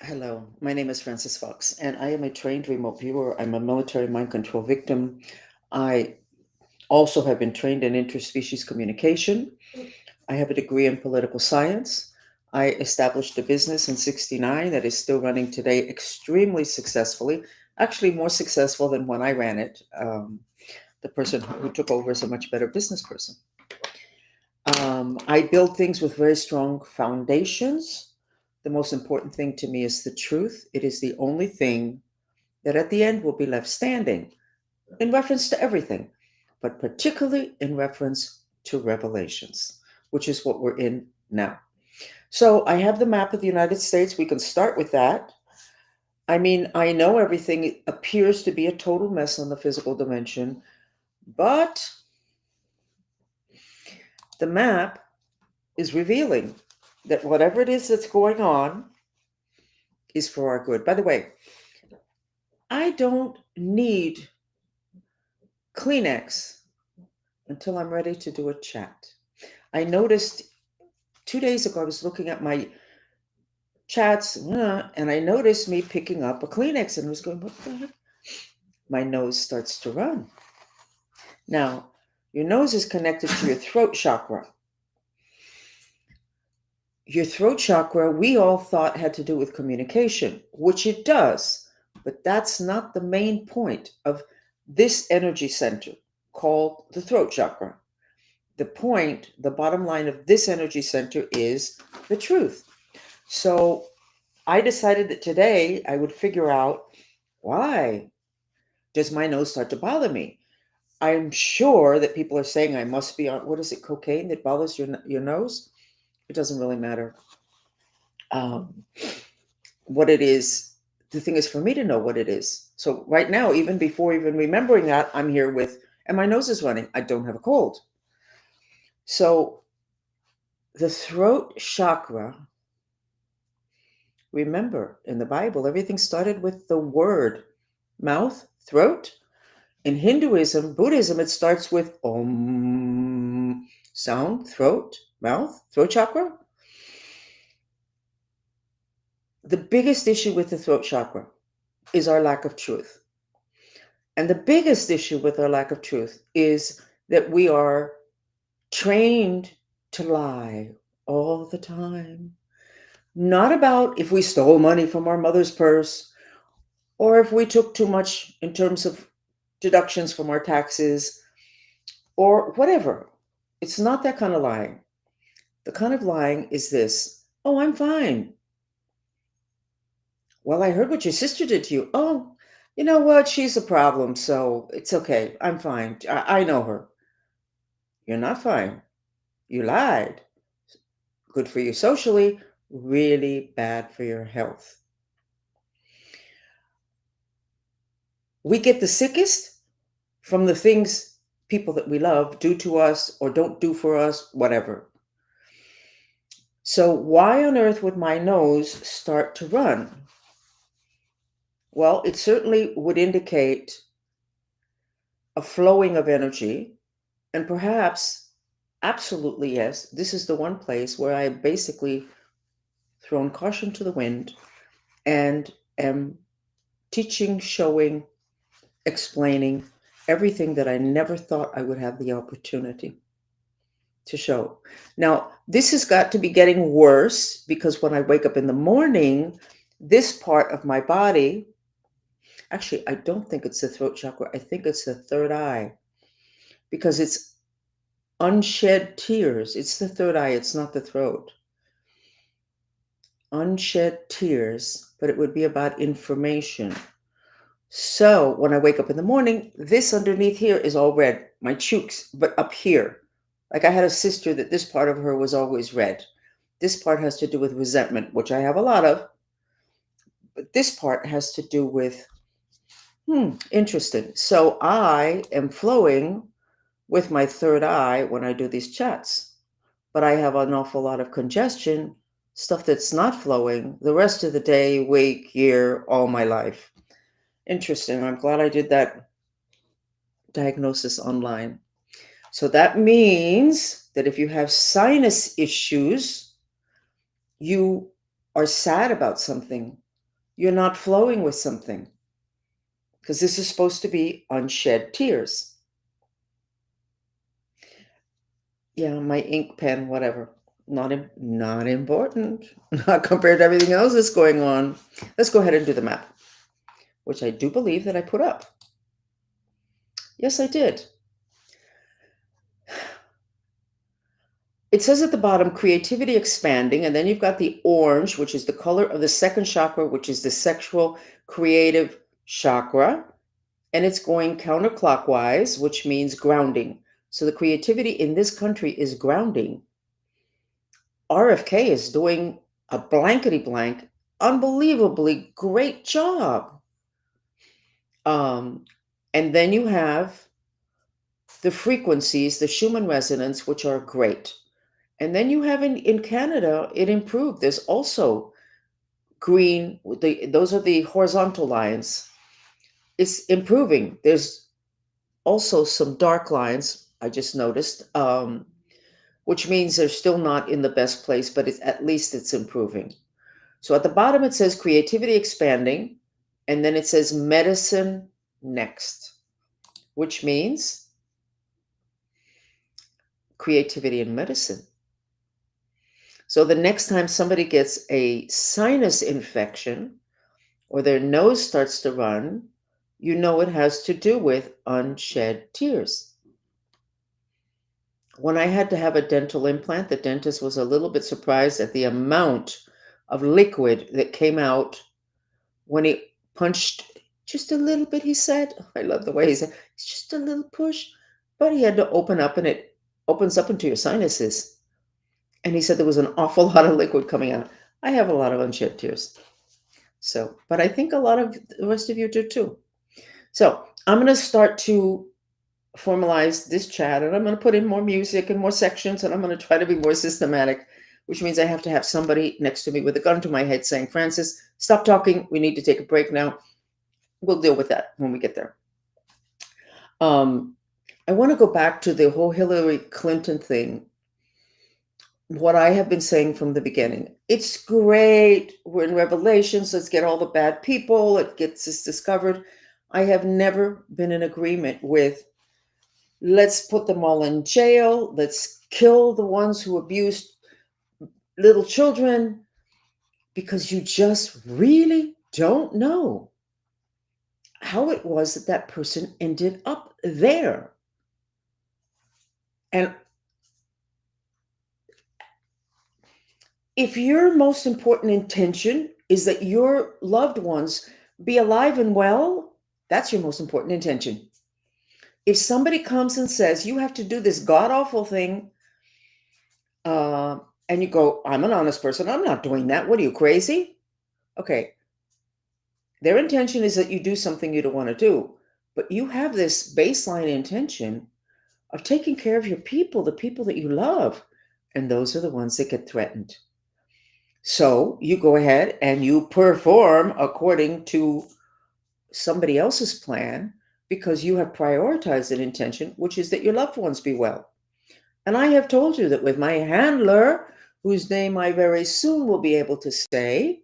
Hello, my name is Francis Fox, and I am a trained remote viewer. I'm a military mind control victim. I also have been trained in interspecies communication. I have a degree in political science. I established a business in '69 that is still running today extremely successfully, actually more successful than when I ran it. The person who took over is a much better business person. I build things with very strong foundations. The most important thing to me is the truth. It is the only thing that at the end will be left standing in reference to everything, but particularly in reference to revelations, which is what we're in now. So I have the map of the United States. We can start with that. I mean, I know everything appears to be a total mess on the physical dimension, but the map is revealing that whatever it is that's going on is for our good. By the way, I don't need Kleenex until I'm ready to do a chat. I noticed 2 days ago, I was looking at my chats and I noticed me picking up a Kleenex and I was going, what the heck? My nose starts to run. Now, your nose is connected to your throat chakra. Your throat chakra, we all thought had to do with communication, which it does, but that's not the main point of this energy center called the throat chakra. The point, the bottom line of this energy center is the truth. So I decided that today I would figure out, why does my nose start to bother me? I'm sure that people are saying I must be on, what is it, cocaine that bothers your nose? It doesn't really matter. Um, what it is, the thing is for me to know what it is. So right now, even before even remembering that, I'm here with, and my nose is running. I don't have a cold. So the throat chakra, remember, in the Bible, everything started with the word, mouth, throat. In Hinduism, Buddhism, it starts with Om, sound, throat, mouth, throat chakra. The biggest issue with the throat chakra is our lack of truth. And the biggest issue with our lack of truth is that we are trained to lie all the time. Not about if we stole money from our mother's purse or if we took too much in terms of deductions from our taxes or whatever. It's not that kind of lying. The kind of lying is this: oh, I'm fine. Well, I heard what your sister did to you. Oh, you know what? She's a problem, so it's okay. I'm fine. I know her. You're not fine. You lied. Good for you socially, really bad for your health. We get the sickest from the things people that we love do to us or don't do for us, whatever. So, why on earth would my nose start to run? Well, it certainly would indicate a flowing of energy, and perhaps, absolutely yes, this is the one place where I basically thrown caution to the wind and am teaching, showing, explaining everything that I never thought I would have the opportunity to show. Now, this has got to be getting worse because when I wake up in the morning, this part of my body, actually, I don't think it's the throat chakra, I think it's the third eye because it's unshed tears. It's the third eye, it's not the throat. Unshed tears, but it would be about information. So when I wake up in the morning, this underneath here is all red, my cheeks, but up here. Like I had a sister that this part of her was always red. This part has to do with resentment, which I have a lot of. But this part has to do with, interesting. So I am flowing with my third eye when I do these chats. But I have an awful lot of congestion, stuff that's not flowing the rest of the day, week, year, all my life. Interesting. I'm glad I did that diagnosis online. So that means that if you have sinus issues, you are sad about something, You're not flowing with something because this is supposed to be unshed tears. Yeah, my ink pen, whatever. Not important. Not compared to everything else that's going on. Let's go ahead and do the map, which I do believe that I put up. Yes, I did. It says at the bottom, creativity expanding, and then you've got the orange, which is the color of the second chakra, which is the sexual creative chakra, and it's going counterclockwise, which means grounding. So the creativity in this country is grounding. RFK is doing a blankety blank, unbelievably great job. Um, and then you have the frequencies, the Schumann resonance, which are great. And then you have in Canada, it improved. There's also green, those are the horizontal lines. It's improving. There's also some dark lines, I just noticed, which means they're still not in the best place, but at least it's improving. So at the bottom, it says creativity expanding, and then it says medicine next, which means creativity in medicine. So the next time somebody gets a sinus infection or their nose starts to run, you know it has to do with unshed tears. When I had to have a dental implant, the dentist was a little bit surprised at the amount of liquid that came out when he punched just a little bit, he said. I love the way he said, it's just a little push. But he had to open up, and it opens up into your sinuses. And he said there was an awful lot of liquid coming out. I have a lot of unshed tears. So, but I think a lot of the rest of you do too. So I'm going to start to formalize this chat, and I'm going to put in more music and more sections, and I'm going to try to be more systematic, which means I have to have somebody next to me with a gun to my head saying, Francis, stop talking. We need to take a break now. We'll deal with that when we get there. I want to go back to the whole Hillary Clinton thing. What I have been saying from the beginning, it's great. We're in Revelations. Let's get all the bad people. It gets us discovered. I have never been in agreement with let's put them all in jail. Let's kill the ones who abused little children, because you just really don't know how it was that that person ended up there. And if your most important intention is that your loved ones be alive and well, that's your most important intention. If somebody comes and says, you have to do this god awful thing, and you go, I'm an honest person, I'm not doing that. What are you, crazy? Okay. Their intention is that you do something you don't want to do, but you have this baseline intention of taking care of your people, the people that you love, and those are the ones that get threatened. So you go ahead and you perform according to somebody else's plan because you have prioritized an intention, which is that your loved ones be well. And I have told you that with my handler, whose name I very soon will be able to say,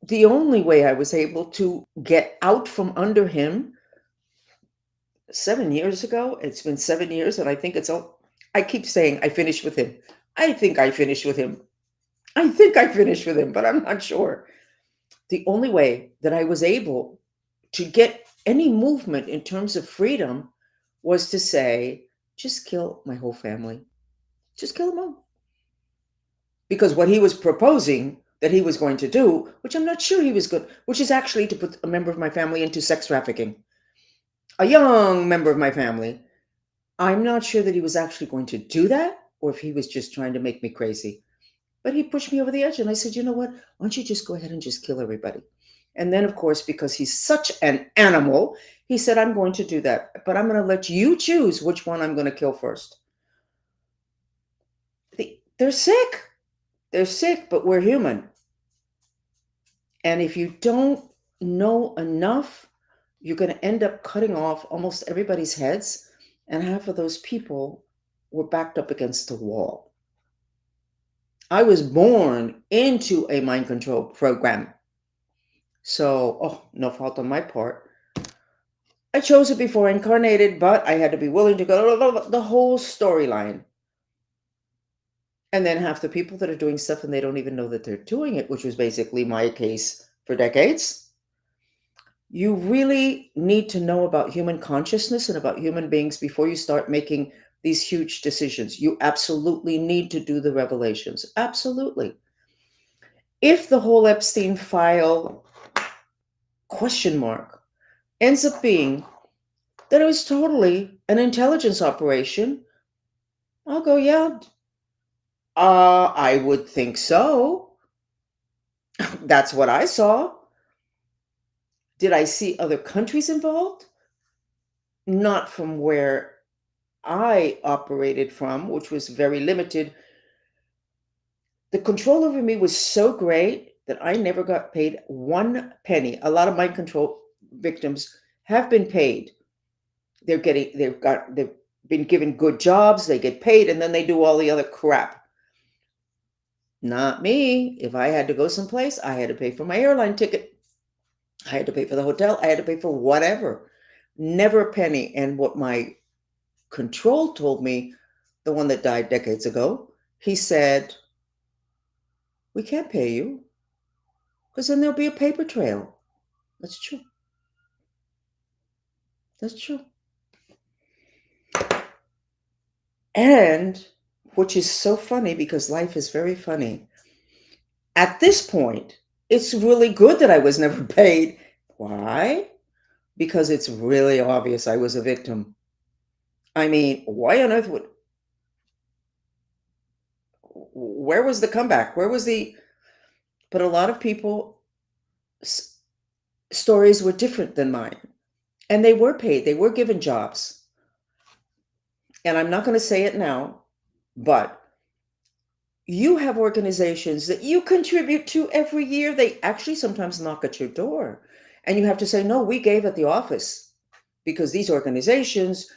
the only way I was able to get out from under him 7 years ago, it's been 7 years, and I think it's all, I keep saying I finished with him. I think I finished with him. I think I finished with him, but I'm not sure. The only way that I was able to get any movement in terms of freedom was to say, just kill my whole family. Just kill them all. Because what he was proposing that he was going to do, which I'm not sure he was good, which is actually to put a member of my family into sex trafficking. A young member of my family. I'm not sure that he was actually going to do that or if he was just trying to make me crazy. But he pushed me over the edge, and I said, you know what? Why don't you just go ahead and just kill everybody? And then, of course, because he's such an animal, he said, I'm going to do that, but I'm going to let you choose which one I'm going to kill first. They're sick. They're sick, but we're human. And if you don't know enough, you're going to end up cutting off almost everybody's heads. And half of those people were backed up against the wall. I was born into a mind control program. So, no fault on my part. I chose it before I incarnated, but I had to be willing to go the whole storyline. And then half the people that are doing stuff and they don't even know that they're doing it, which was basically my case for decades. You really need to know about human consciousness and about human beings before you start making these huge decisions. You absolutely need to do the revelations. Absolutely. If the whole Epstein file question mark ends up being that it was totally an intelligence operation, I'll go, yeah, I would think so. That's what I saw. Did I see other countries involved? Not from where I operated from, which was very limited. The control over me was so great that I never got paid one penny. A lot of mind control victims have been paid. They've been given good jobs, they get paid, and then they do all the other crap. Not me. If I had to go someplace, I had to pay for my airline ticket. I had to pay for the hotel. I had to pay for whatever. Never a penny. And what my control told me, the one that died decades ago, he said, we can't pay you because then there'll be a paper trail. That's true. That's true. And which is so funny because life is very funny. At this point, it's really good that I was never paid. Why? Because it's really obvious I was a victim. I mean, why on earth where was the comeback? But a lot of people, stories were different than mine. And they were paid, they were given jobs. And I'm not going to say it now, but you have organizations that you contribute to every year. They actually sometimes knock at your door. And you have to say, no, we gave at the office because these organizations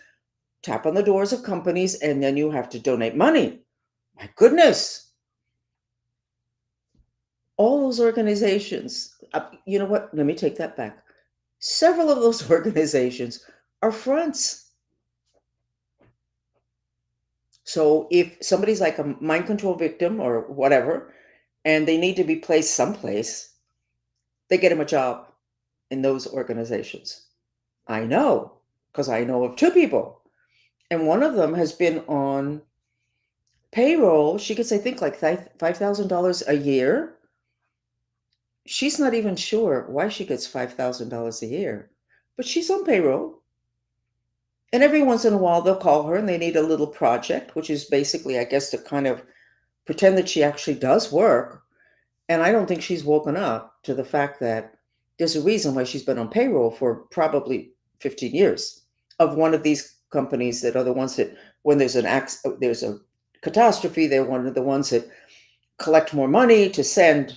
tap on the doors of companies and then you have to donate money. My goodness. All those organizations, you know what? Let me take that back. Several of those organizations are fronts. So if somebody's like a mind control victim or whatever, and they need to be placed someplace, they get them a job in those organizations. I know, because I know of two people. And one of them has been on payroll. She gets, I think, like $5,000 a year. She's not even sure why she gets $5,000 a year, but she's on payroll. And every once in a while, they'll call her and they need a little project, which is basically, I guess, to kind of pretend that she actually does work. And I don't think she's woken up to the fact that there's a reason why she's been on payroll for probably 15 years of one of these companies that are the ones that, when there's there's a catastrophe, they're one of the ones that collect more money to send.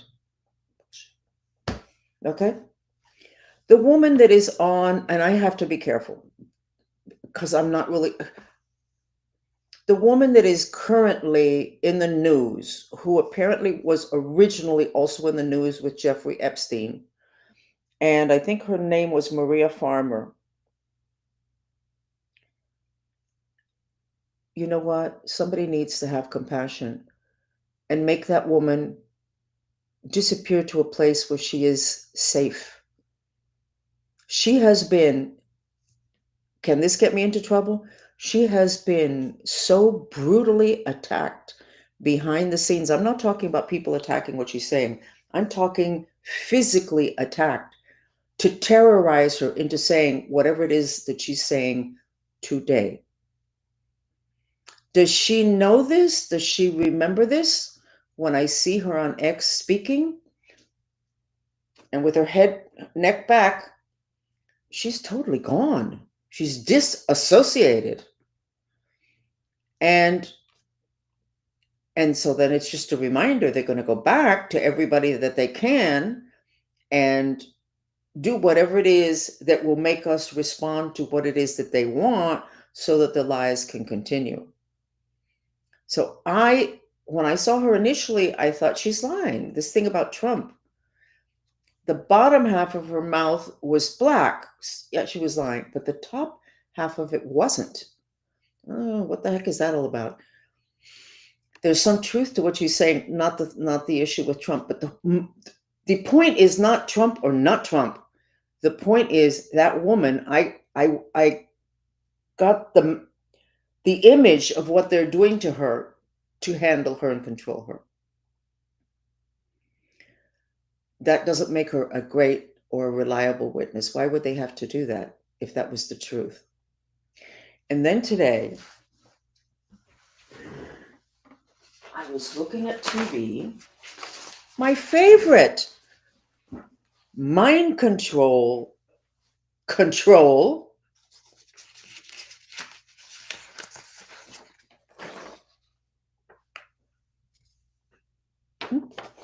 Okay. The woman that is on, and I have to be careful because I'm not really, the woman that is currently in the news, who apparently was originally also in the news with Jeffrey Epstein, and I think her name was Maria Farmer. You know what? Somebody needs to have compassion and make that woman disappear to a place where she is safe. She has been, can this get me into trouble? She has been so brutally attacked behind the scenes. I'm not talking about people attacking what she's saying. I'm talking physically attacked to terrorize her into saying whatever it is that she's saying today. Does she know this? Does she remember this? When I see her on X speaking and with her neck back, she's totally gone. She's disassociated. And so then it's just a reminder they're going to go back to everybody that they can and do whatever it is that will make us respond to what it is that they want so that the lies can continue. So I when I saw her initially, I thought she's lying. This thing about Trump. The bottom half of her mouth was black. Yeah, she was lying, but the top half of it wasn't. Oh, what the heck is that all about? There's some truth to what she's saying, not the issue with Trump, but the point is not Trump or not Trump. The point is that woman. I got the image of what they're doing to her to handle her and control her. That doesn't make her a great or a reliable witness. Why would they have to do that if that was the truth? And then today, I was looking at TV. My favorite mind control.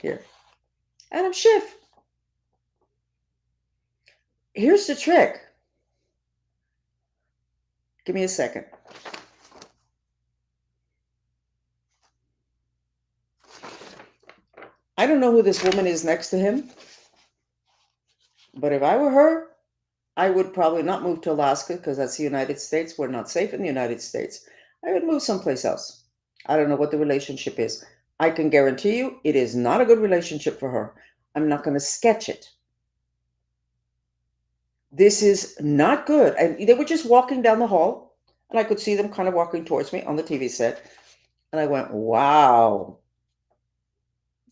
Here, Adam Schiff. Here's the trick. Give me a second. I don't know who this woman is next to him, but if I were her, I would probably not move to Alaska because that's the United States. We're not safe in the United States. I would move someplace else. I don't know what the relationship is. I can guarantee you it is not a good relationship for her. I'm not going to sketch it. This is not good. And they were just walking down the hall, and I could see them kind of walking towards me on the TV set. And I went, wow.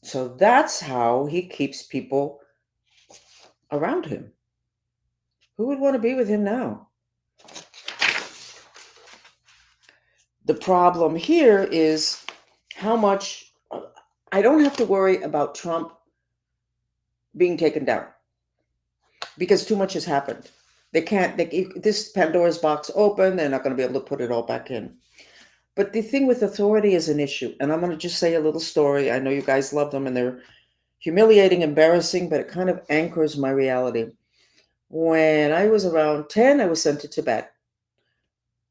So that's how he keeps people around him. Who would want to be with him now? The problem here is how much I don't have to worry about Trump being taken down because too much has happened. This Pandora's box open, they're not going to be able to put it all back in. But the thing with authority is an issue. And I'm going to just say a little story. I know you guys love them and they're humiliating, embarrassing, but it kind of anchors my reality. When I was around 10, I was sent to Tibet.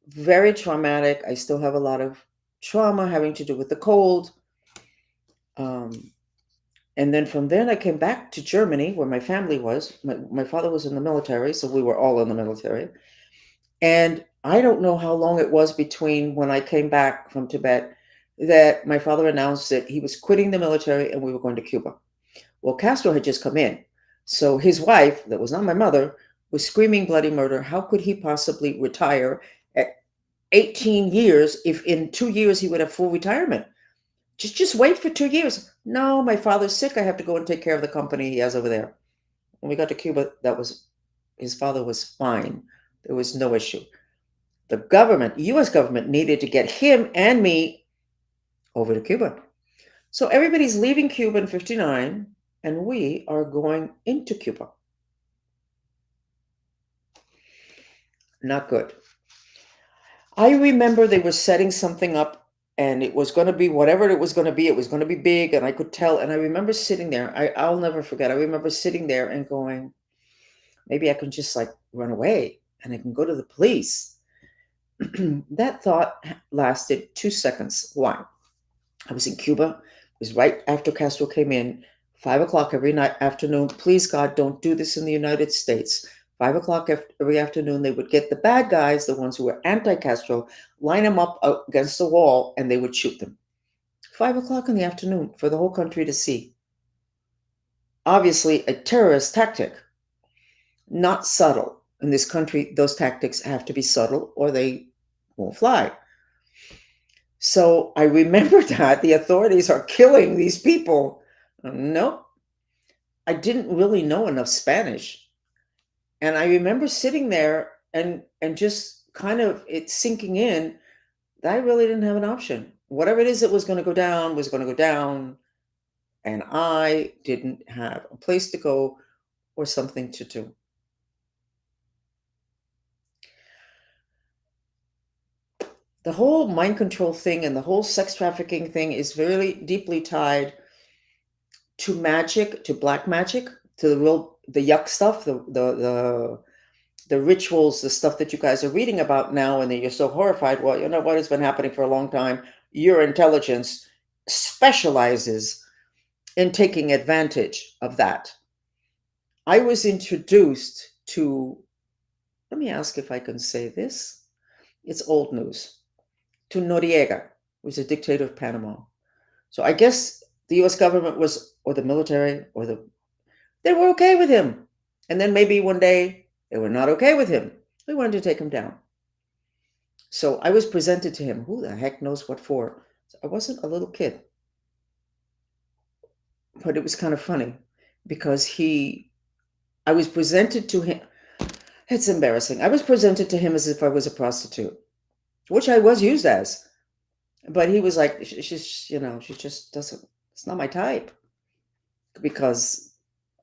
Very traumatic. I still have a lot of trauma having to do with the cold. And then from then I came back to Germany where my family was. My father was in the military, so we were all in the military. And I don't know how long it was between when I came back from Tibet that my father announced that he was quitting the military and we were going to Cuba. Well, Castro had just come in. So his wife, that was not my mother, was screaming bloody murder. How could he possibly retire at 18 years if in 2 years he would have full retirement? Just wait for 2 years. No, my father's sick. I have to go and take care of the company he has over there. When we got to Cuba, his father was fine. There was no issue. The government, US government, needed to get him and me over to Cuba. So everybody's leaving Cuba in 59, and we are going into Cuba. Not good. I remember they were setting something up, and it was going to be whatever it was going to be. It was going to be big, and I could tell. And I remember sitting there. I'll never forget. I remember sitting there and going, maybe I can just like run away, and I can go to the police. That thought lasted 2 seconds. Why? I was in Cuba. It was right after Castro came in. 5 o'clock every night afternoon. Please, God, don't do this in the United States. 5 o'clock every afternoon, they would get the bad guys, the ones who were anti-Castro, line them up against the wall, and they would shoot them. 5 o'clock in the afternoon for the whole country to see. Obviously, a terrorist tactic. Not subtle. In this country, those tactics have to be subtle or they won't fly. So I remember that the authorities are killing these people. Nope. I didn't really know enough Spanish. And I remember sitting there and just kind of it sinking in that I really didn't have an option. Whatever it is that was going to go down was going to go down. And I didn't have a place to go or something to do. The whole mind control thing and the whole sex trafficking thing is very deeply tied to magic, to black magic, to the yuck stuff, the rituals, the stuff that you guys are reading about now, and that you're so horrified. Well, you know what has been happening for a long time. Your intelligence specializes in taking advantage of that. I was introduced to, let me ask if I can say this. It's old news. To Noriega, who was a dictator of Panama. So I guess the US government was, or the military, they were okay with him. And then maybe one day they were not okay with him. They wanted to take him down. So I was presented to him. Who the heck knows what for? So I wasn't a little kid, but it was kind of funny because I was presented to him. It's embarrassing. I was presented to him as if I was a prostitute, which I was used as. But he was like, she just doesn't, it's not my type. Because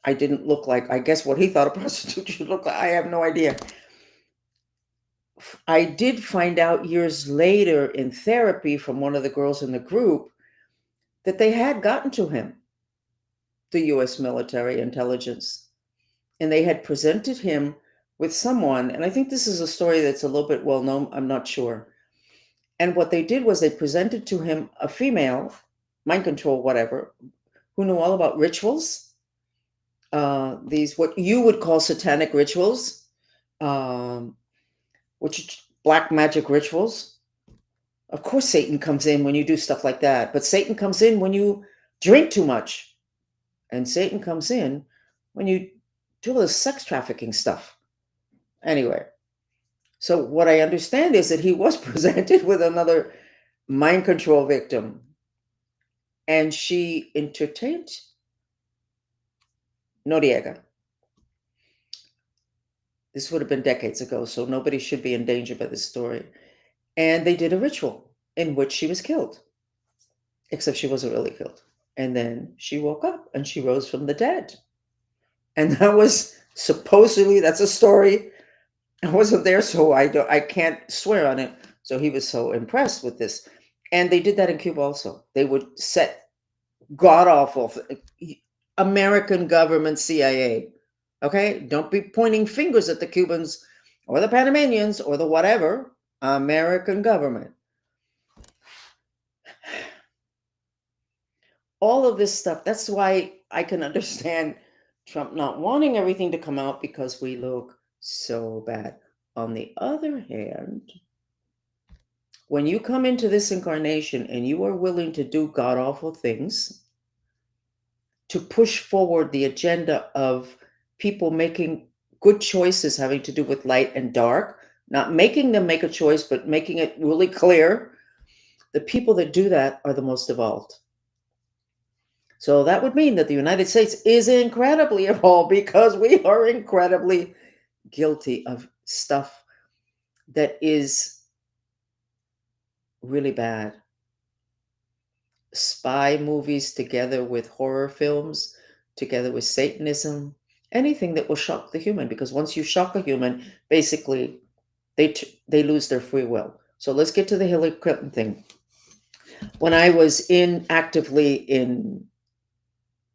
I didn't look like, I guess, what he thought a prostitute should look like. I have no idea. I did find out years later in therapy from one of the girls in the group that they had gotten to him, the US military intelligence, and they had presented him with someone. And I think this is a story that's a little bit well known. I'm not sure. And what they did was they presented to him a female, mind control, whatever, who knew all about rituals, these what you would call satanic rituals, which black magic rituals. Of course, Satan comes in when you do stuff like that, but Satan comes in when you drink too much, and Satan comes in when you do all this sex trafficking stuff. Anyway, so what I understand is that he was presented with another mind control victim, and she entertained Noriega. This would have been decades ago, so nobody should be in danger by this story. And they did a ritual in which she was killed, except she wasn't really killed. And then she woke up and she rose from the dead. And that was supposedly, that's a story. I wasn't there, so I can't swear on it. So he was so impressed with this. And they did that in Cuba also. They would set god awful American government CIA. Okay, don't be pointing fingers at the Cubans or the Panamanians or the whatever. American government. All of this stuff. That's why I can understand Trump not wanting everything to come out, because we look so bad. On the other hand, when you come into this incarnation and you are willing to do god awful things to push forward the agenda of people making good choices having to do with light and dark, not making them make a choice, but making it really clear, the people that do that are the most evolved. So that would mean that the United States is incredibly evolved, because we are incredibly guilty of stuff that is really bad. Spy movies together with horror films, together with Satanism, anything that will shock the human, because once you shock a human, basically they lose their free will. So let's get to the Hillary Clinton thing. When I was actively in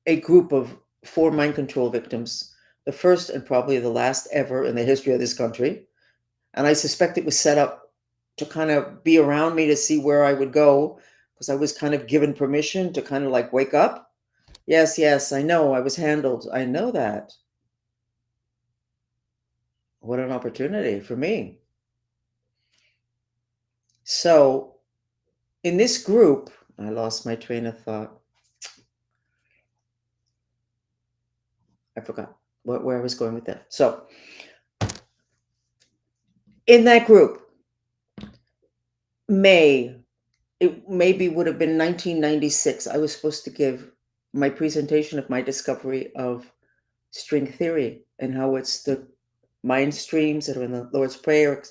a group of 4 mind control victims, the first and probably the last ever in the history of this country, and I suspect it was set up to kind of be around me to see where I would go, because I was kind of given permission to kind of like wake up. Yes, I know I was handled. I know that. What an opportunity for me. So in this group, I lost my train of thought. I forgot where I was going with that. So in that group, it maybe would have been 1996, I was supposed to give my presentation of my discovery of string theory and how it's the mind streams that are in the Lord's Prayer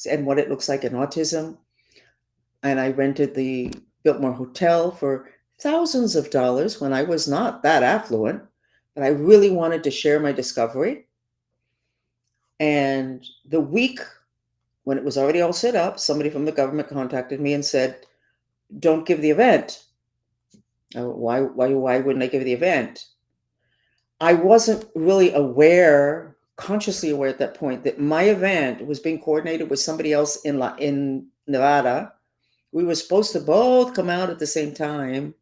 and what it looks like in autism. And I rented the Biltmore Hotel for thousands of dollars when I was not that affluent, but I really wanted to share my discovery. And the week when it was already all set up, somebody from the government contacted me and said, don't give the event. Why wouldn't I give the event? I wasn't really consciously aware at that point, that my event was being coordinated with somebody else in Nevada. We were supposed to both come out at the same time.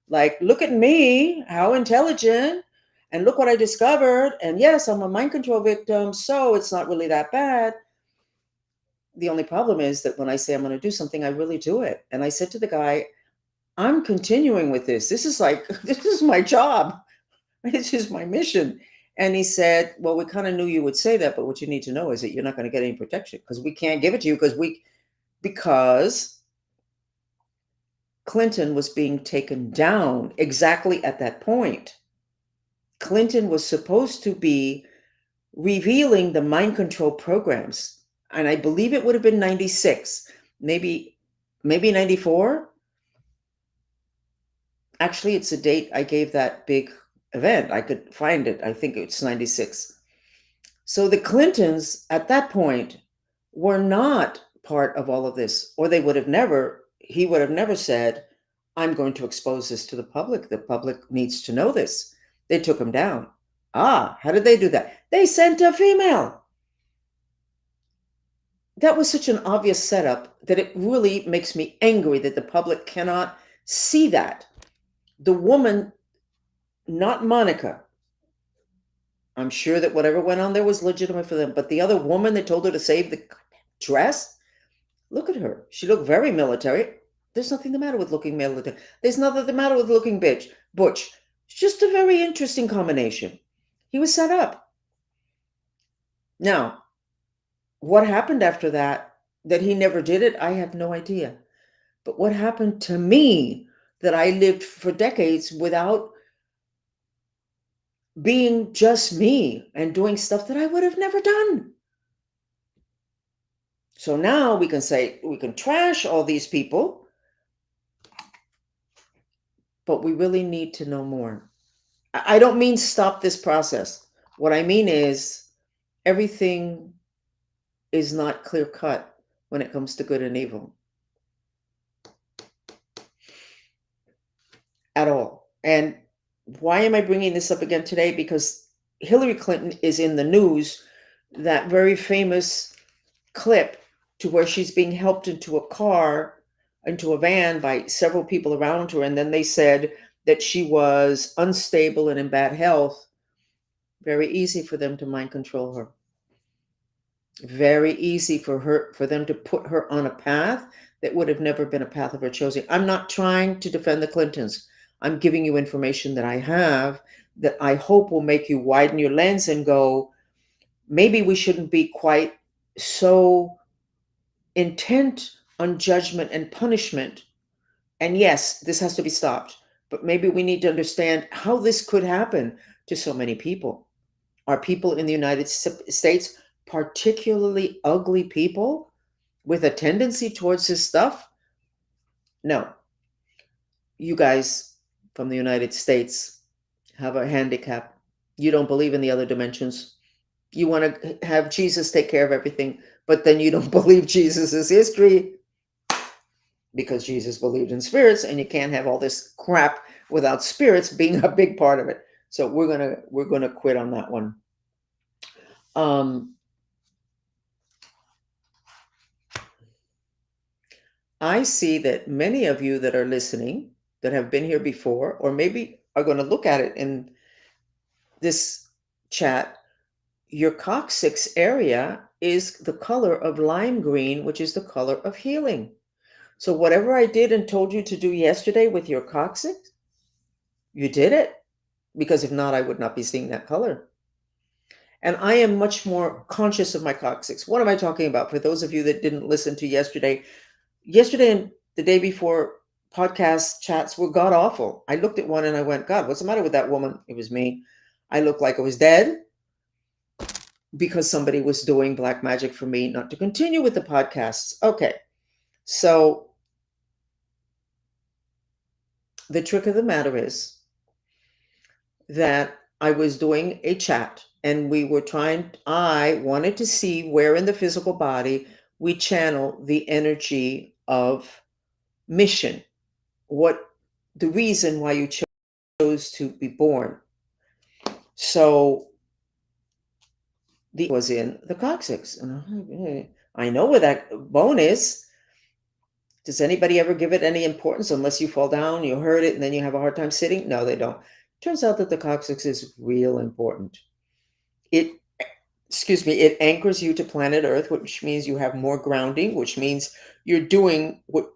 Like, look at me, how intelligent, and look what I discovered. And yes, I'm a mind control victim, so it's not really that bad. The only problem is that when I say I'm going to do something, I really do it. And I said to the guy, I'm continuing with this. This is like, this is my job. This is my mission. And he said, well, we kind of knew you would say that, but what you need to know is that you're not going to get any protection because we can't give it to you because Clinton was being taken down exactly at that point. Clinton was supposed to be revealing the mind control programs. And I believe it would have been 96, maybe 94. Actually, it's a date I gave that big event. I could find it. I think it's 96. So the Clintons at that point were not part of all of this, or he would have never said, I'm going to expose this to the public. The public needs to know this. They took him down. How did they do that? They sent a female. That was such an obvious setup that it really makes me angry that the public cannot see that. The woman, not Monica, I'm sure that whatever went on there was legitimate for them, but the other woman that told her to save the dress, look at her. She looked very military. There's nothing the matter with looking military. There's nothing the matter with looking butch. It's just a very interesting combination. He was set up. Now, what happened after that he never did it, I have no idea. But what happened to me, that I lived for decades without being just me and doing stuff that I would have never done. So now we can trash all these people, but we really need to know more. I don't mean stop this process. What I mean is everything is not clear cut when it comes to good and evil at all. And why am I bringing this up again today? Because Hillary Clinton is in the news, that very famous clip to where she's being helped into a van by several people around her. And then they said that she was unstable and in bad health. Very easy for them to mind control her. Very easy for them to put her on a path that would have never been a path of her choosing. I'm not trying to defend the Clintons. I'm giving you information that I have that I hope will make you widen your lens and go, maybe we shouldn't be quite so intent on judgment and punishment. And yes, this has to be stopped. But maybe we need to understand how this could happen to so many people. Are people in the United States particularly ugly people with a tendency towards this stuff? No. You guys from the United States have a handicap. You don't believe in the other dimensions. You want to have Jesus take care of everything, but then you don't believe Jesus' history because Jesus believed in spirits, and you can't have all this crap without spirits being a big part of it. So we're gonna quit on that one. I see that many of you that are listening that have been here before, or maybe are going to look at it in this chat, your coccyx area is the color of lime green, which is the color of healing. So whatever I did and told you to do yesterday with your coccyx, you did it. Because if not, I would not be seeing that color. And I am much more conscious of my coccyx. What am I talking about? For those of you that didn't listen to yesterday and the day before, podcast chats were god awful. I looked at one and I went, God, what's the matter with that woman? It was me. I looked like I was dead because somebody was doing black magic for me not to continue with the podcasts. Okay. So the trick of the matter is that I was doing a chat and I wanted to see where in the physical body we channel the energy of mission. What the reason why you chose to be born. So the was in the coccyx. And I know where that bone is. Does anybody ever give it any importance unless you fall down, you hurt it, and then you have a hard time sitting? No, they don't. Turns out that the coccyx is real important. It, excuse me, it anchors you to planet Earth, which means you have more grounding, which means you're doing what,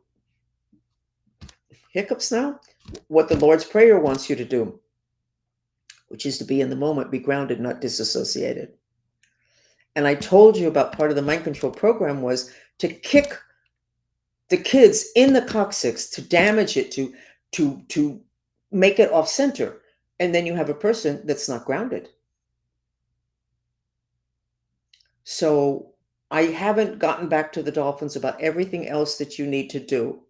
hiccups now, what the Lord's Prayer wants you to do, which is to be in the moment, be grounded, not disassociated. And I told you about part of the mind control program was to kick the kids in the coccyx, to damage it, to make it off center. And then you have a person that's not grounded. So I haven't gotten back to the dolphins about everything else that you need to do.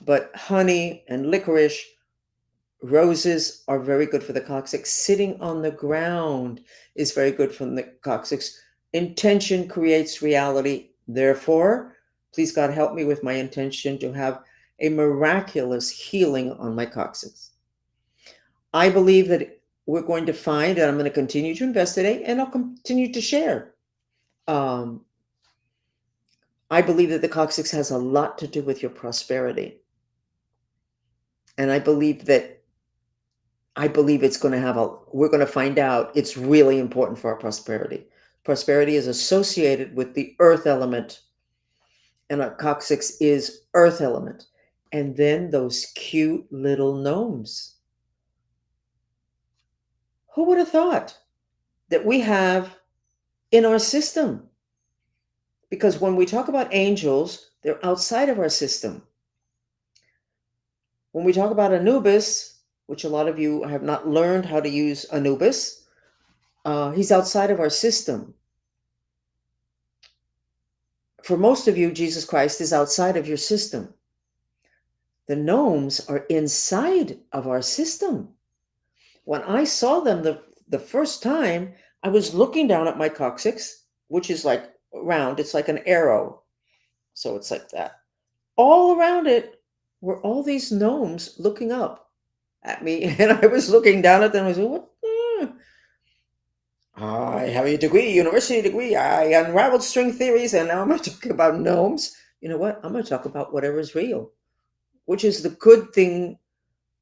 But honey and licorice, roses are very good for the coccyx. Sitting on the ground is very good for the coccyx. Intention creates reality. Therefore, please God help me with my intention to have a miraculous healing on my coccyx. I believe that we're going to find, and I'm going to continue to investigate, and I'll continue to share. I believe that the coccyx has a lot to do with your prosperity. And I believe it's going to have we're going to find out it's really important for our prosperity. Prosperity is associated with the earth element, and our coccyx is earth element. And then those cute little gnomes. Who would have thought that we have in our system? Because when we talk about angels, they're outside of our system. When we talk about Anubis, which a lot of you have not learned how to use Anubis, he's outside of our system. For most of you, Jesus Christ is outside of your system. The gnomes are inside of our system. When I saw them the first time, I was looking down at my coccyx, which is like round. It's like an arrow. So it's like that. All around it were all these gnomes looking up at me. And I was looking down at them. I was like, what? I have a degree, university degree. I unraveled string theories, and now I'm going to talk about gnomes. You know what? I'm going to talk about whatever is real, which is the good thing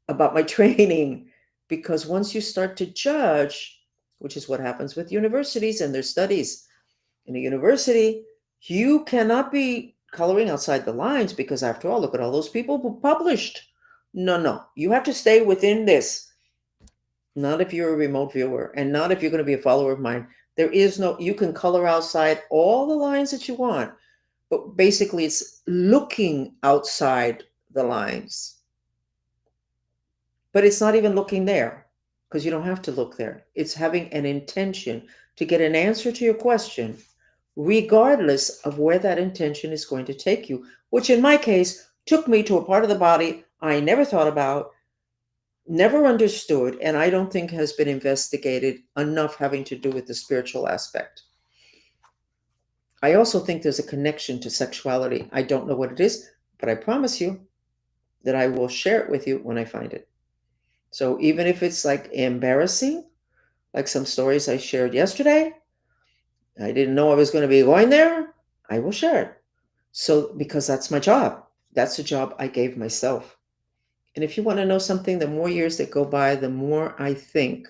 about my training. Because once you start to judge, which is what happens with universities and their studies, in a university, you cannot be coloring outside the lines because, after all, look at all those people who published. No. You have to stay within this. Not if you're a remote viewer, and not if you're going to be a follower of mine. There is no, you can color outside all the lines that you want, but basically it's looking outside the lines. But it's not even looking there, because you don't have to look there. It's having an intention to get an answer to your question, regardless of where that intention is going to take you, which in my case took me to a part of the body I never thought about, never understood, and I don't think has been investigated enough, having to do with the spiritual aspect. I also think there's a connection to sexuality. I don't know what it is, but I promise you that I will share it with you when I find it. So even if it's like embarrassing, like some stories I shared yesterday, I didn't know I was going to be going there, I will share it. So, because that's my job. That's the job I gave myself. And if you want to know something, the more years that go by, the more I think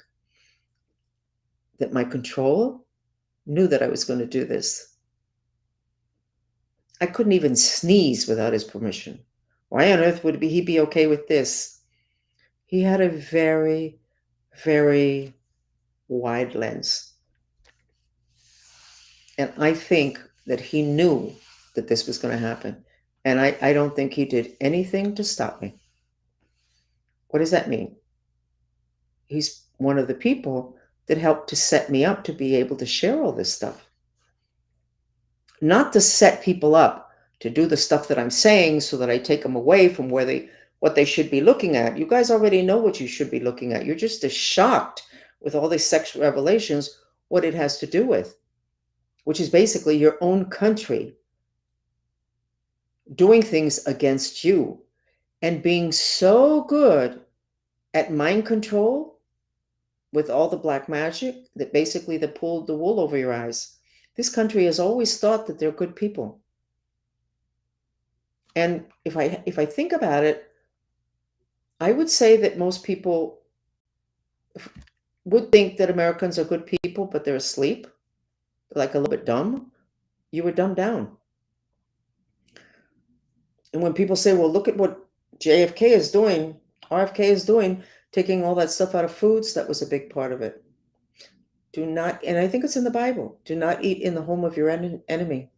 that my control knew that I was going to do this. I couldn't even sneeze without his permission. Why on earth would he be okay with this? He had a very, very wide lens. And I think that he knew that this was going to happen. And I don't think he did anything to stop me. What does that mean? He's one of the people that helped to set me up to be able to share all this stuff. Not to set people up to do the stuff that I'm saying so that I take them away from what they should be looking at. You guys already know what you should be looking at. You're just as shocked with all these sexual revelations, what it has to do with, which is basically your own country doing things against you and being so good at mind control with all the black magic that basically they pulled the wool over your eyes. This country has always thought that they're good people. And if I think about it, I would say that most people would think that Americans are good people, but they're asleep, like a little bit dumb. You were dumbed down. And when people say, well, look at what JFK is doing, RFK is doing, taking all that stuff out of foods, that was a big part of it. Do not, and I think it's in the Bible, do not eat in the home of your enemy.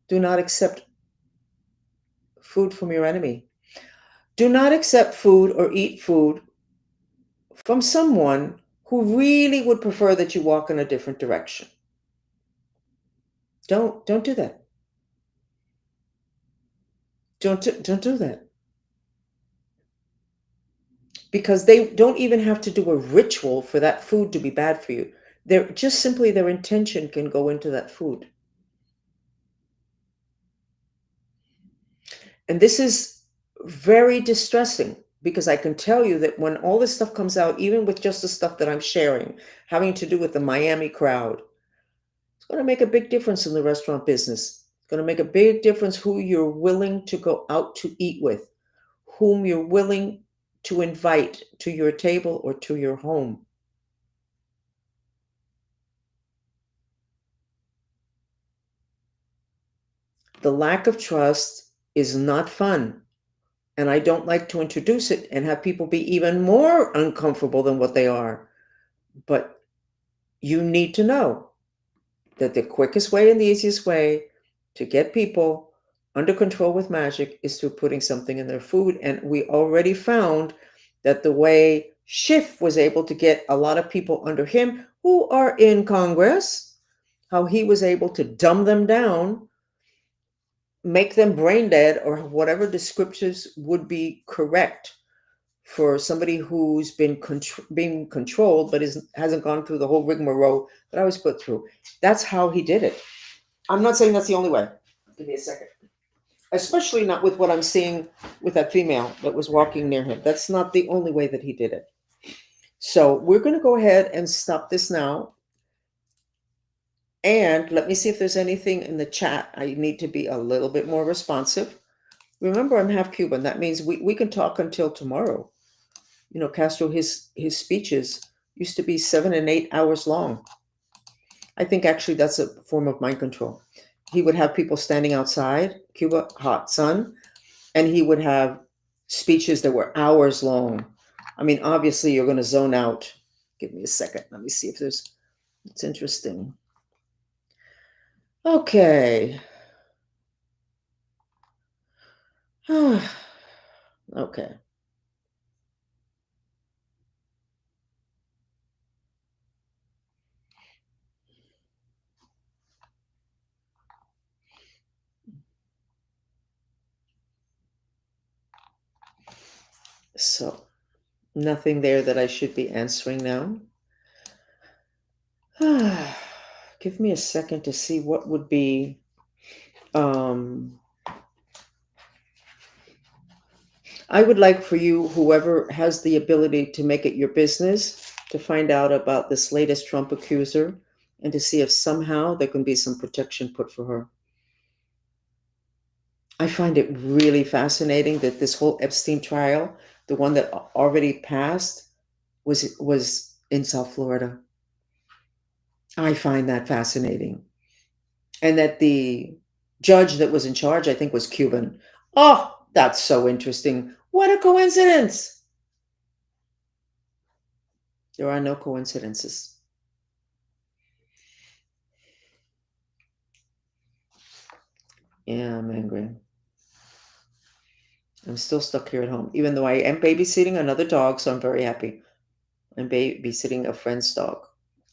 Do not accept food from your enemy. Do not accept food or eat food from someone who really would prefer that you walk in a different direction. Don't do that. Don't do that. Because they don't even have to do a ritual for that food to be bad for you. They're just simply their intention can go into that food. And this is very distressing because I can tell you that when all this stuff comes out, even with just the stuff that I'm sharing, having to do with the Miami crowd, it's going to make a big difference in the restaurant business. It's going to make a big difference who you're willing to go out to eat with, whom you're willing to invite to your table or to your home. The lack of trust is not fun. And I don't like to introduce it and have people be even more uncomfortable than what they are. But you need to know that the quickest way and the easiest way to get people under control with magic is through putting something in their food. And we already found that the way Schiff was able to get a lot of people under him who are in Congress, how he was able to dumb them down, make them brain dead, or whatever descriptors would be correct for somebody who's been being controlled but hasn't gone through the whole rigmarole that I was put through. That's how he did it. I'm not saying that's the only way. Give me a second. Especially not with what I'm seeing with that female that was walking near him. That's not the only way that he did it. So we're going to go ahead and stop this now. And let me see if there's anything in the chat. I need to be a little bit more responsive. Remember, I'm half Cuban. That means we can talk until tomorrow. You know, Castro, his speeches used to be 7 and 8 hours long. I think actually that's a form of mind control. He would have people standing outside, Cuba, hot sun, and he would have speeches that were hours long. I mean, obviously, you're going to zone out. Give me a second. Let me see if there's, it's interesting. Okay. Okay. So, nothing there that I should be answering now. Give me a second to see what would be. I would like for you, whoever has the ability to make it your business, to find out about this latest Trump accuser and to see if somehow there can be some protection put for her. I find it really fascinating that this whole Epstein trial, the one that already passed, was in South Florida. I find that fascinating. And that the judge that was in charge, I think, was Cuban. Oh, that's so interesting. What a coincidence. There are no coincidences. Yeah, I'm angry. I'm still stuck here at home, even though I am babysitting another dog, so I'm very happy. I'm babysitting a friend's dog.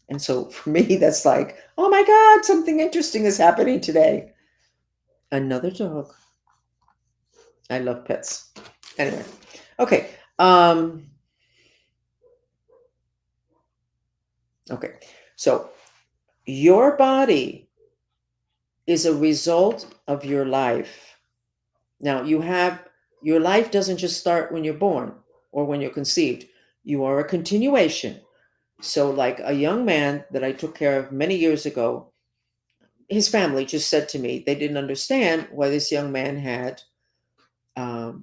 And so for me, that's like, oh my God, something interesting is happening today. Another dog. I love pets. Anyway, okay. Okay. So your body is a result of your life. Now, your life doesn't just start when you're born or when you're conceived. You are a continuation. So, like a young man that I took care of many years ago, his family just said to me they didn't understand why this young man had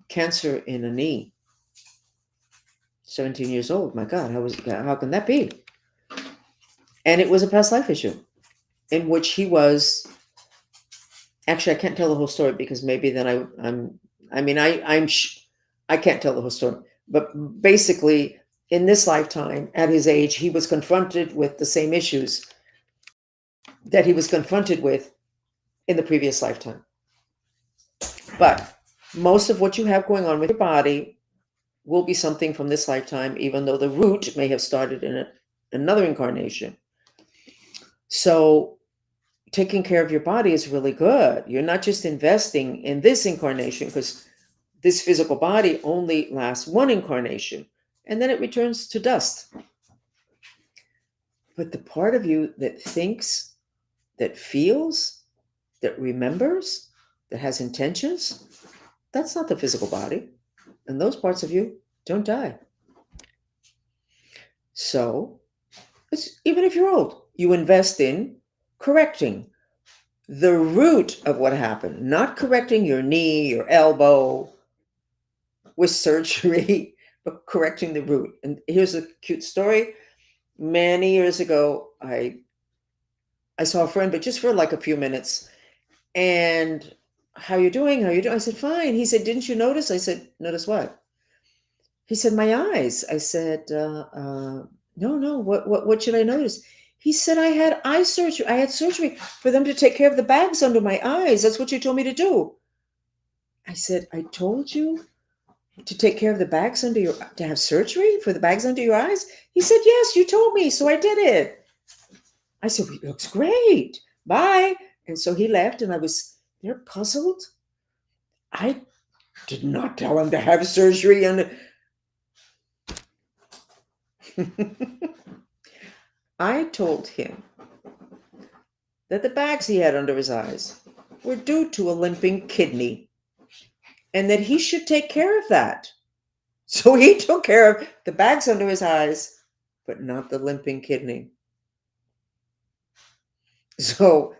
cancer in a knee. 17 years old. My God, how can that be? And it was a past life issue in which he was. Actually, I can't tell the whole story because maybe then I can't tell the whole story. But basically, in this lifetime, at his age, he was confronted with the same issues that he was confronted with in the previous lifetime. But most of what you have going on with your body will be something from this lifetime, even though the root may have started in another incarnation. So taking care of your body is really good. You're not just investing in this incarnation, because this physical body only lasts one incarnation and then it returns to dust. But the part of you that thinks, that feels, that remembers, that has intentions, that's not the physical body. And those parts of you don't die. So, even if you're old, you invest in correcting the root of what happened, not correcting your knee, your elbow with surgery, but correcting the root. And here's a cute story. Many years ago, I saw a friend, but just for like a few minutes. And how you doing? How you doing? I said, fine. He said, didn't you notice? I said, notice what? He said, my eyes. I said, no. What should I notice? He said, I had eye surgery. I had surgery for them to take care of the bags under my eyes. That's what you told me to do. I said, I told you to take care of the bags to have surgery for the bags under your eyes? He said, yes, you told me. So I did it. I said, well, it looks great. Bye. And so he left and I was there puzzled. I did not tell him to have surgery. And I told him that the bags he had under his eyes were due to a limping kidney and that he should take care of that. So he took care of the bags under his eyes, but not the limping kidney. So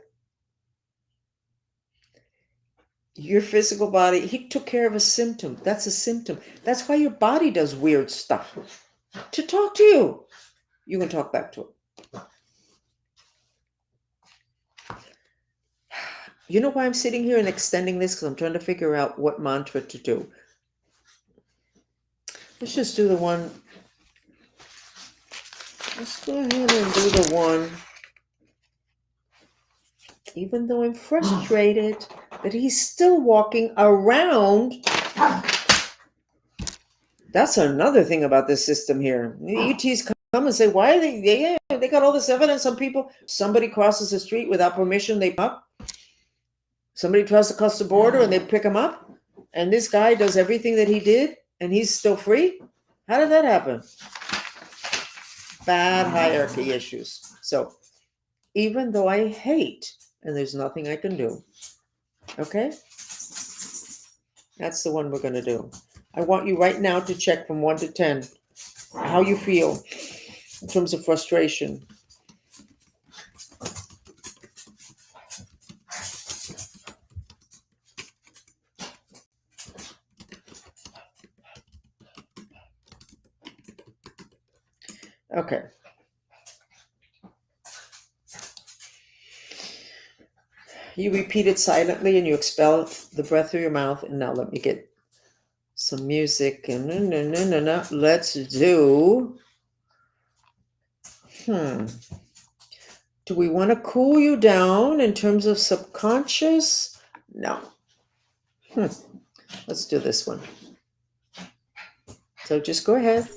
your physical body, he took care of a symptom. That's a symptom. That's why your body does weird stuff to talk to you. You can talk back to it. You know why I'm sitting here and extending this? Because I'm trying to figure out what mantra to do. Let's just do the one. Let's go ahead and do the one. Even though I'm frustrated that he's still walking around. That's another thing about this system here. The ETs come and say, why are they got all this evidence on people. Somebody crosses the street without permission, they pick up. Somebody tries to cross the border and they pick him up. And this guy does everything that he did and he's still free. How did that happen? Bad hierarchy issues. So even though I hate, and there's nothing I can do, okay? That's the one we're going to do. I want you right now to check from 1 to 10 how you feel in terms of frustration. Okay. You repeat it silently and you expel the breath through your mouth. And now let me get some music. And no. Let's do. Do we want to cool you down in terms of subconscious? No. Let's do this one. So just go ahead.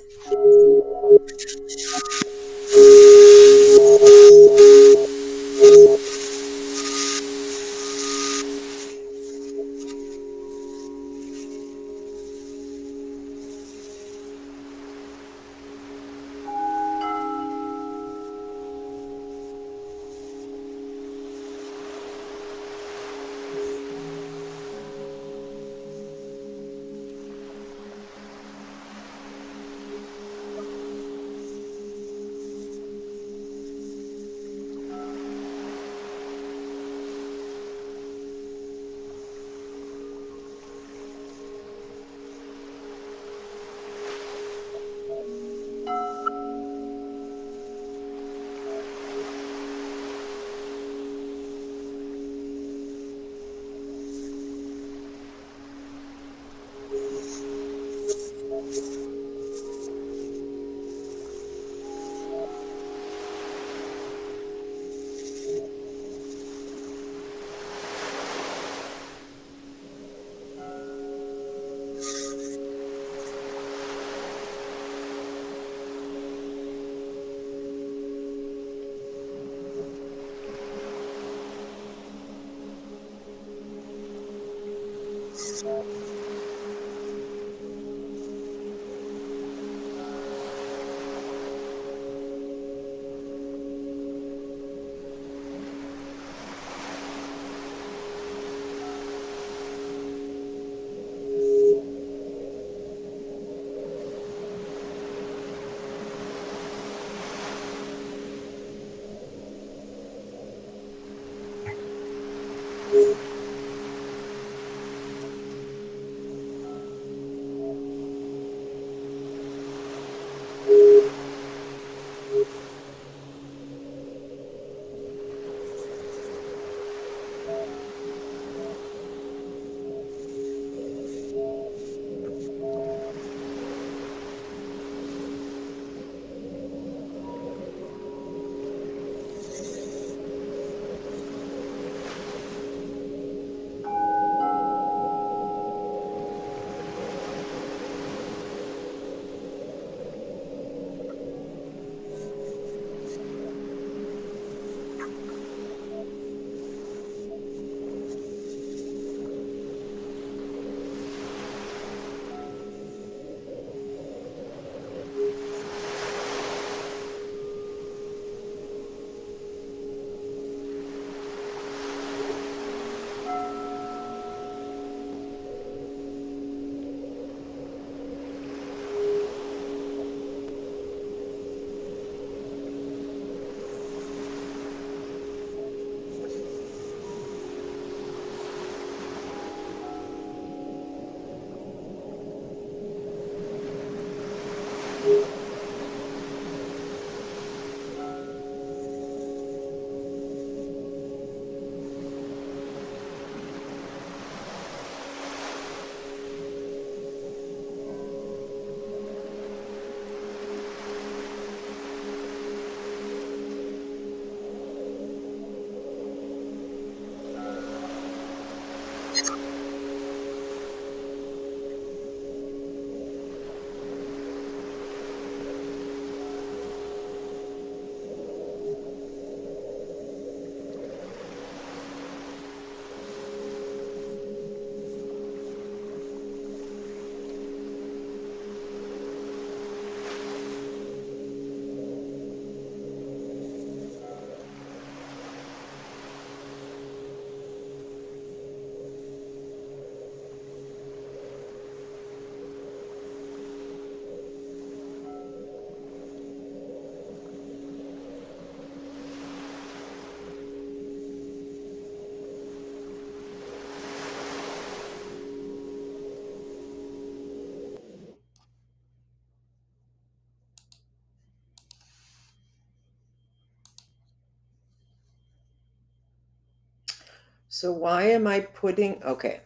So why am I putting, okay,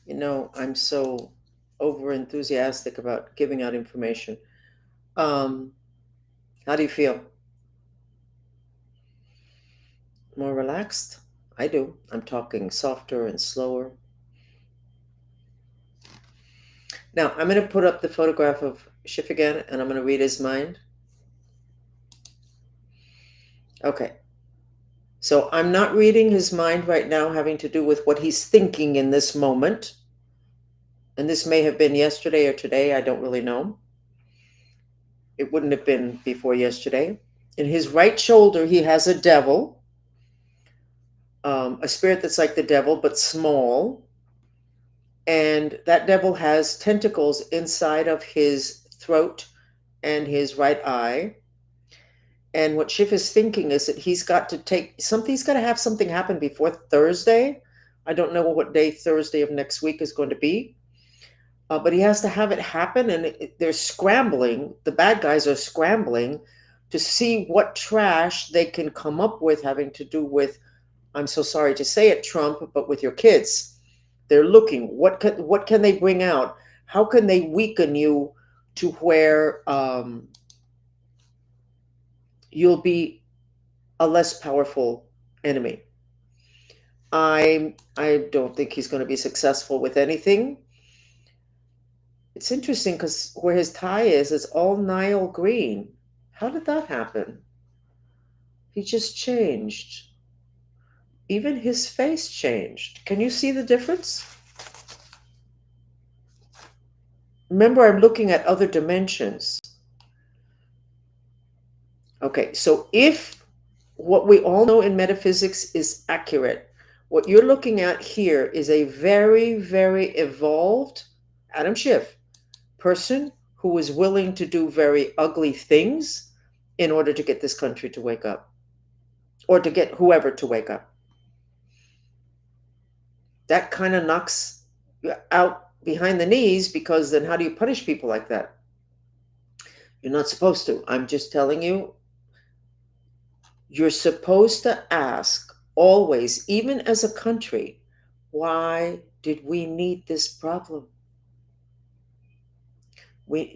I'm so over enthusiastic about giving out information. Um, how do you feel? More relaxed? I do. I'm talking softer and slower. Now, I'm going to put up the photograph of Schiff again, and I'm going to read his mind. Okay. So I'm not reading his mind right now, having to do with what he's thinking in this moment. And this may have been yesterday or today. I don't really know. It wouldn't have been before yesterday. In his right shoulder, he has a devil, a spirit that's like the devil, but small. And that devil has tentacles inside of his throat and his right eye. And what Schiff is thinking is that he's got to take something, he's got to have something happen before Thursday. I don't know what day Thursday of next week is going to be, but he has to have it happen. And they're scrambling, the bad guys are scrambling to see what trash they can come up with having to do with, I'm so sorry to say it, Trump, but with your kids. They're looking, what can they bring out? How can they weaken you to where you'll be a less powerful enemy? I don't think he's going to be successful with anything. It's interesting because where his tie is all Nile green. How did that happen? He just changed. Even his face changed. Can you see the difference? Remember, I'm looking at other dimensions. Okay, so if what we all know in metaphysics is accurate, what you're looking at here is a very, very evolved Adam Schiff person who is willing to do very ugly things in order to get this country to wake up, or to get whoever to wake up. That kind of knocks you out behind the knees, because then how do you punish people like that? You're not supposed to. I'm just telling you, you're supposed to ask always, even as a country, why did we need this problem?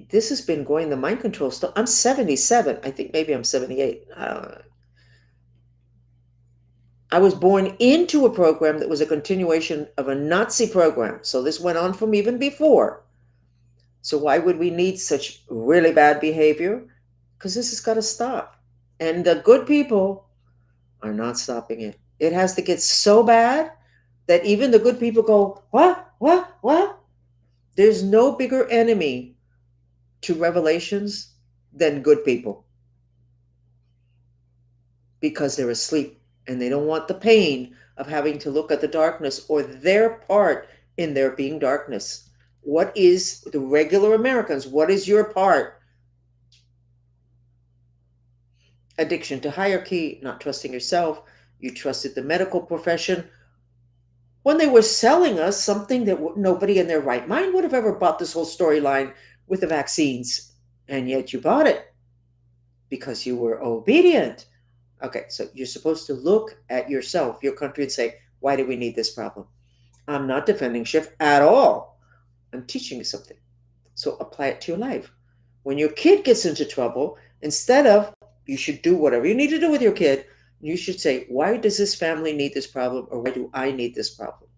This has been going, the mind control stuff. I'm 77. I think maybe I'm 78. I was born into a program that was a continuation of a Nazi program. So this went on from even before. So why would we need such really bad behavior? Because this has got to stop. And the good people are not stopping it. It has to get so bad that even the good people go, what, what, what? There's no bigger enemy to revelations than good people, because they're asleep and they don't want the pain of having to look at the darkness or their part in there being darkness. What is the regular Americans? What is your part? Addiction to hierarchy, not trusting yourself. You trusted the medical profession when they were selling us something that nobody in their right mind would have ever bought, this whole storyline with the vaccines. And yet you bought it because you were obedient. Okay, so you're supposed to look at yourself, your country, and say, why do we need this problem? I'm not defending Schiff at all. I'm teaching you something. So apply it to your life. When your kid gets into trouble, instead of, you should do whatever you need to do with your kid, you should say, why does this family need this problem, or why do I need this problem?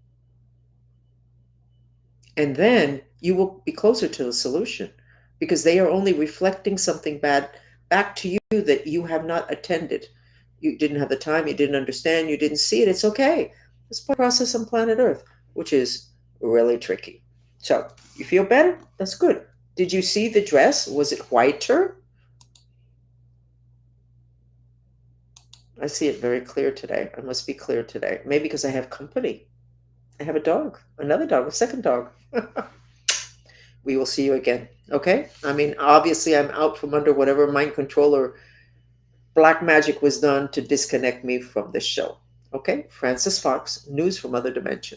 And then you will be closer to the solution, because they are only reflecting something bad back to you that you have not attended. You didn't have the time, you didn't understand, you didn't see it. It's okay. It's part of the process on planet Earth, which is really tricky. So you feel better? That's good. Did you see the dress? Was it whiter? I see it very clear today. I must be clear today. Maybe because I have company. I have a dog, another dog, a second dog. We will see you again. Okay? I mean, obviously, I'm out from under whatever mind control or black magic was done to disconnect me from this show. Okay? Francis Fox, News from Other Dimensions.